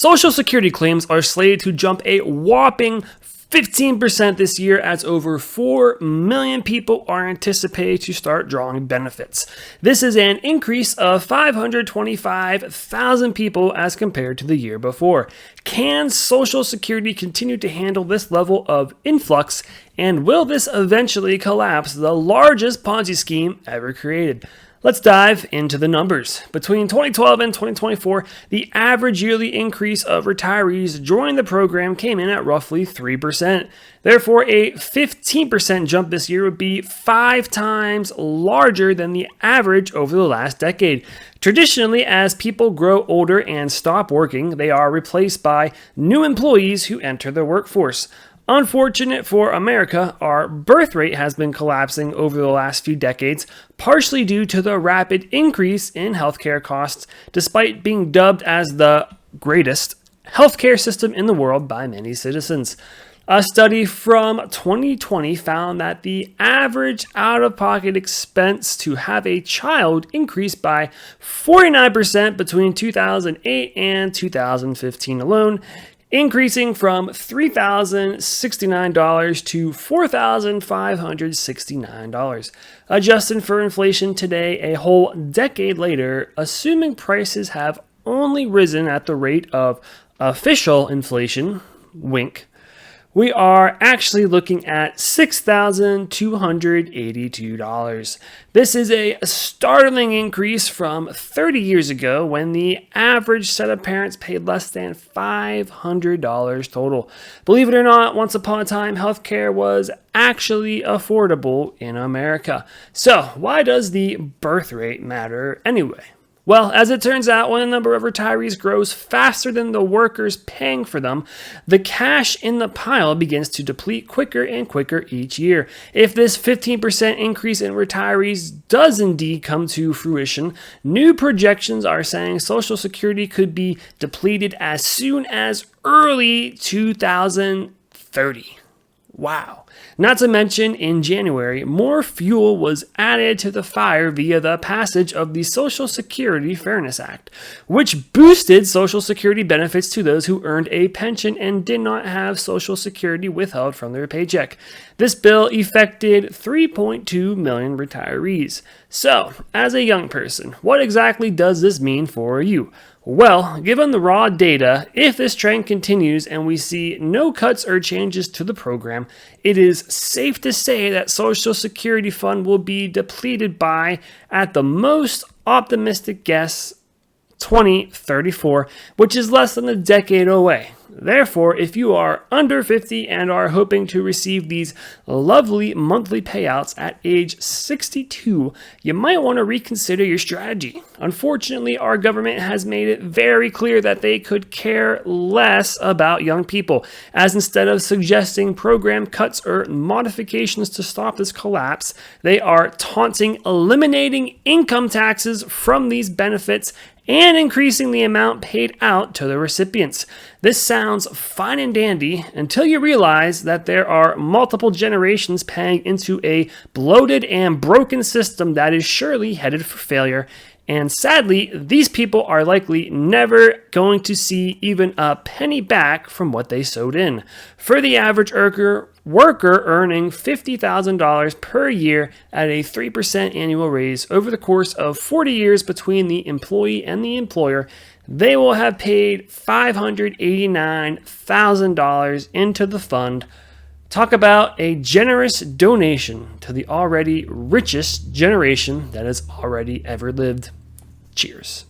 Social Security claims are slated to jump a whopping 15% this year as over 4 million people are anticipated to start drawing benefits. This is an increase of 525,000 people as compared to the year before. Can Social Security continue to handle this level of influx, and will this eventually collapse the largest Ponzi scheme ever created? Let's dive into the numbers. Between 2012 and 2024, the average yearly increase of retirees joining the program came in at roughly 3%. Therefore, a 15% jump this year would be 5 times larger than the average over the last decade. Traditionally, as people grow older and stop working, they are replaced by new employees who enter the workforce. Unfortunate for America, our birth rate has been collapsing over the last few decades, partially due to the rapid increase in healthcare costs, despite being dubbed as the greatest healthcare system in the world by many citizens. A study from 2020 found that the average out-of-pocket expense to have a child increased by 49% between 2008 and 2015 alone, increasing from $3,069 to $4,569. Adjusting for inflation today, a whole decade later, assuming prices have only risen at the rate of official inflation, wink, we are actually looking at $6,282. This is a startling increase from 30 years ago when the average set of parents paid less than $500 total. Believe it or not, once upon a time, healthcare was actually affordable in America. So, why does the birth rate matter anyway? Well, as it turns out, when the number of retirees grows faster than the workers paying for them, the cash in the pile begins to deplete quicker and quicker each year. If this 15% increase in retirees does indeed come to fruition, new projections are saying Social Security could be depleted as soon as early 2030. Wow. Not to mention, in January, more fuel was added to the fire via the passage of the Social Security Fairness Act, which boosted Social Security benefits to those who earned a pension and did not have Social Security withheld from their paycheck. This bill affected 3.2 million retirees. So, as a young person, what exactly does this mean for you? Well, given the raw data, if this trend continues and we see no cuts or changes to the program, it is safe to say that Social Security Fund will be depleted by, at the most optimistic guess, 2034, which is less than a decade away. Therefore, if you are under 50 and are hoping to receive these lovely monthly payouts at age 62, you might want to reconsider your strategy. Unfortunately, our government has made it very clear that they could care less about young people, as instead of suggesting program cuts or modifications to stop this collapse, they are taunting eliminating income taxes from these benefits and increasing the amount paid out to the recipients. This sounds fine and dandy until you realize that there are multiple generations paying into a bloated and broken system that is surely headed for failure. And sadly, these people are likely never going to see even a penny back from what they sewed in. For the average worker earning $50,000 per year at a 3% annual raise over the course of 40 years between the employee and the employer, they will have paid $589,000 into the fund. Talk about a generous donation to the already richest generation that has already ever lived. Cheers.